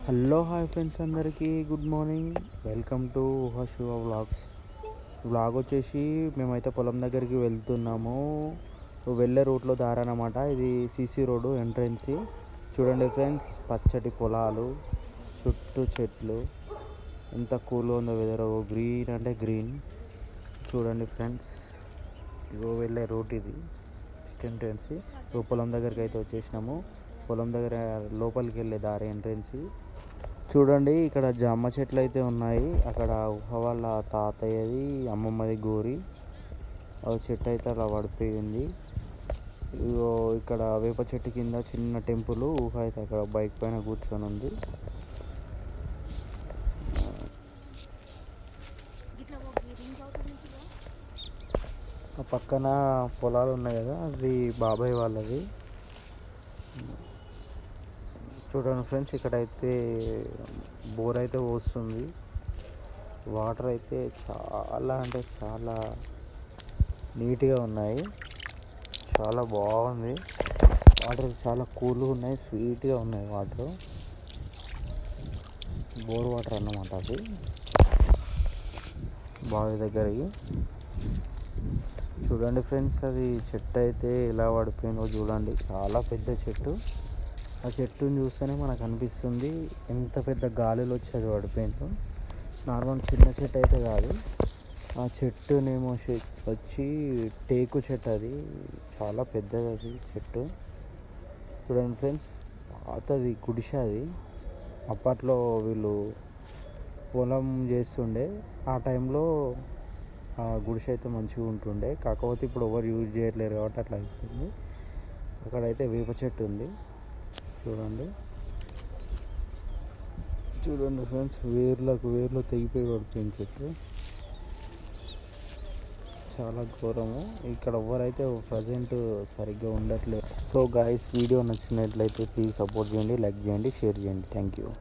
Hello hi friends అందరికీ good morning. Welcome to Shiva vlogs. Vlog వచ్చేసి మేమైతే పొలం దగ్గరికి వెళ్తున్నాము. వెళ్ళే రూట్లో దారనమాట. ఇది సీసీ రోడ్డు ఎంట్రన్స్. చూడండి ఫ్రెండ్స్, పచ్చటి పొలాలు, చుట్టూ చెట్లు, ఎంత కూల్గా ఉందో వెదర్. గ్రీన్ అంటే గ్రీన్. చూడండి ఫ్రెండ్స్, ఇగో వెళ్ళే రూట్ ఇది ఎంట్రన్స్. పొలం దగ్గరికి అయితే వచ్చేసినాము. పొలం దగ్గర లోపలికి వెళ్ళే దారి ఎంట్రన్స్. చూడండి, ఇక్కడ జామ చెట్లు అయితే ఉన్నాయి. అక్కడ వాళ్ళ తాతయ్యది, అమ్మమ్మది గోరి. చెట్టు అయితే అలా పడిపోయింది. ఇగో ఇక్కడ వేప చెట్టు కింద చిన్న టెంపుల్. ఊహ అయితే అక్కడ బైక్ పైన కూర్చొని ఉంది. ఆ పక్కన పొలాలు ఉన్నాయి కదా, అది బాబాయ్ వాళ్ళది. చూడండి ఫ్రెండ్స్, ఇక్కడైతే బోర్ అయితే పోస్తుంది. వాటర్ అయితే చాలా అంటే చాలా నీట్గా ఉన్నాయి. చాలా బాగుంది. వాటర్ చాలా కూల్గా ఉన్నాయి, స్వీట్గా ఉన్నాయి వాటర్. బోర్ వాటర్ అన్నమాట అది. బావి దగ్గరికి చూడండి ఫ్రెండ్స్, అది చెట్టు అయితే ఎలా పడిపోయిందో చూడండి. చాలా పెద్ద చెట్టు. ఆ చెట్టుని చూస్తేనే మనకు అనిపిస్తుంది ఎంత పెద్ద గాలిలో వచ్చి అది పడిపోయిందో. నార్మల్ చిన్న చెట్టు అయితే కాదు. ఆ చెట్టునేమో వచ్చి టేకు చెట్టు. అది చాలా పెద్దది అది చెట్టు. చూడండి ఫ్రెండ్స్, పాతది గుడిసె అది. అప్పట్లో వీళ్ళు పొలం చేస్తుండే ఆ టైంలో ఆ గుడిసె అయితే మంచిగా ఉంటుండే. కాకపోతే ఇప్పుడు ఎవరు యూజ్ చేయట్లేరు కాబట్టి అట్లా అయిపోయింది. అక్కడైతే వేప చెట్టు ఉంది. చూడండి చూడండి ఫ్రెండ్స్, వేర్లు తెగిపోయి పడిపోయింది చెట్టు. చాలా ఘోరము. ఇక్కడ ఎవరైతే ప్రజెంట్ సరిగ్గా ఉండట్లేదు. సో గాయస్, వీడియో నచ్చినట్లయితే ప్లీజ్ సపోర్ట్ చేయండి, లైక్ చేయండి, షేర్ చేయండి. Thank you.